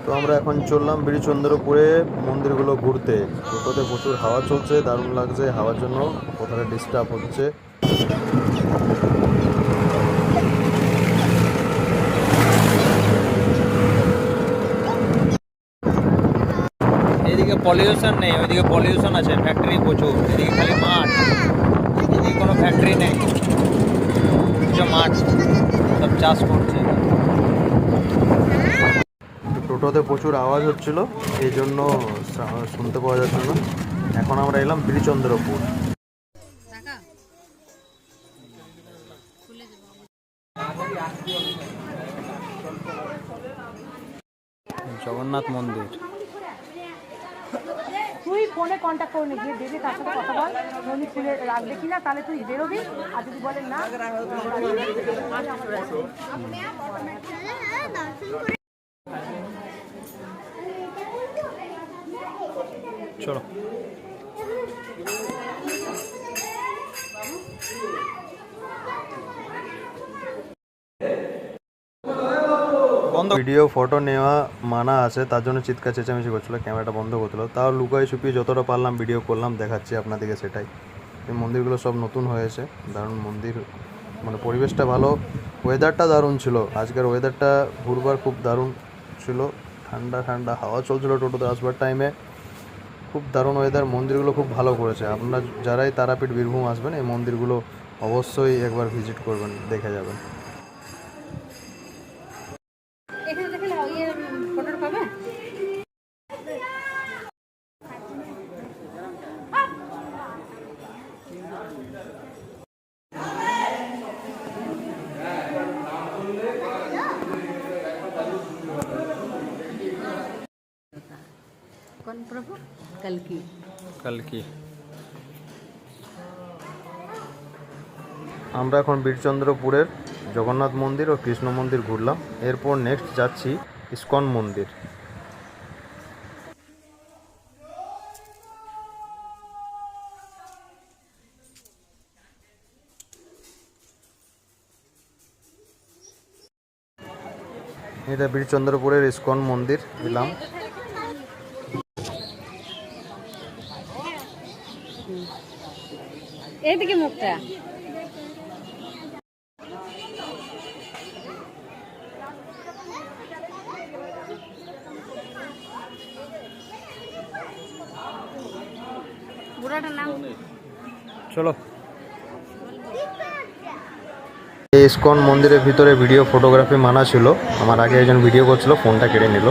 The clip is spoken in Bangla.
তো আমরা এখন চললাম বীরচন্দ্রপুরে মন্দিরগুলো ঘুরতে। টোটোতে প্রচুর হাওয়া চলছে, দারুণ লাগছে। হাওয়ার জন্য কোথাও ডিস্টার্ব হচ্ছে। এদিকে পলিউশন নেই, ওইদিকে পলিউশন আছে, ফ্যাক্টরি প্রচুর। এদিকে খালি মাঠ, এদিকে কোনো ফ্যাক্টরি নেই, মাঠ, সব চাষ করছে। টোটোতে প্রচুর আওয়াজ হচ্ছিল, এই জন্য শুনতে পাওয়া যাচ্ছিল না। এখন আমরা এলাম বীরচন্দ্রপুর। জগন্নাথ মন্দির। তুই ফোনে কন্ট্যাক্ট করে গিয়ে দেখে তার সাথে কথা বল, উনি খুলে রাখবে কিনা, তাহলে তুই বেরোবি। আর যদি বলেন না, চলো ভিডিও ফটো নেওয়া মানা আছে, তার জন্য চিৎকার চেঁচামেচি করছিল, ক্যামেরাটা বন্ধ করছিল। তাও লুকাই ছুপিয়ে যতটা পারলাম ভিডিও করলাম, দেখাচ্ছি আপনাদেরকে সেটাই। এই মন্দিরগুলো সব নতুন হয়েছে, দারুণ মন্দির, মানে পরিবেশটা ভালো, ওয়েদারটা দারুণ ছিল। আজকের ওয়েদারটা ঘুরবার খুব দারুণ ছিল, ঠান্ডা ঠান্ডা হাওয়া চলছিল টোটোতে আসবার টাইমে, খুব দারুণ ওয়েদার। মন্দিরগুলো খুব ভালো করেছে। আপনারা যারাই তারাপীঠ বীরভূম আসবেন, এই মন্দিরগুলো অবশ্যই একবার ভিজিট করবেন, দেখে যাবেন। কোন প্রভু? কলকি। কালকি। আমরা এখন বীরচন্দ্রপুরের জগন্নাথ মন্দির ও কৃষ্ণ মন্দির ঘুরলাম। এরপর নেক্সট যাচ্ছি ইস্কন মন্দির। এটা বীরচন্দ্রপুরের ইস্কন মন্দির এলাম। এইদিকে মুখটা। বুড়াটার নাম চলো। এই ইস্কন মন্দিরের ভিতরে ভিডিও ফটোগ্রাফি মানা ছিল। আমার আগে একজন ভিডিও করছিল, ফোনটা কেড়ে নিল।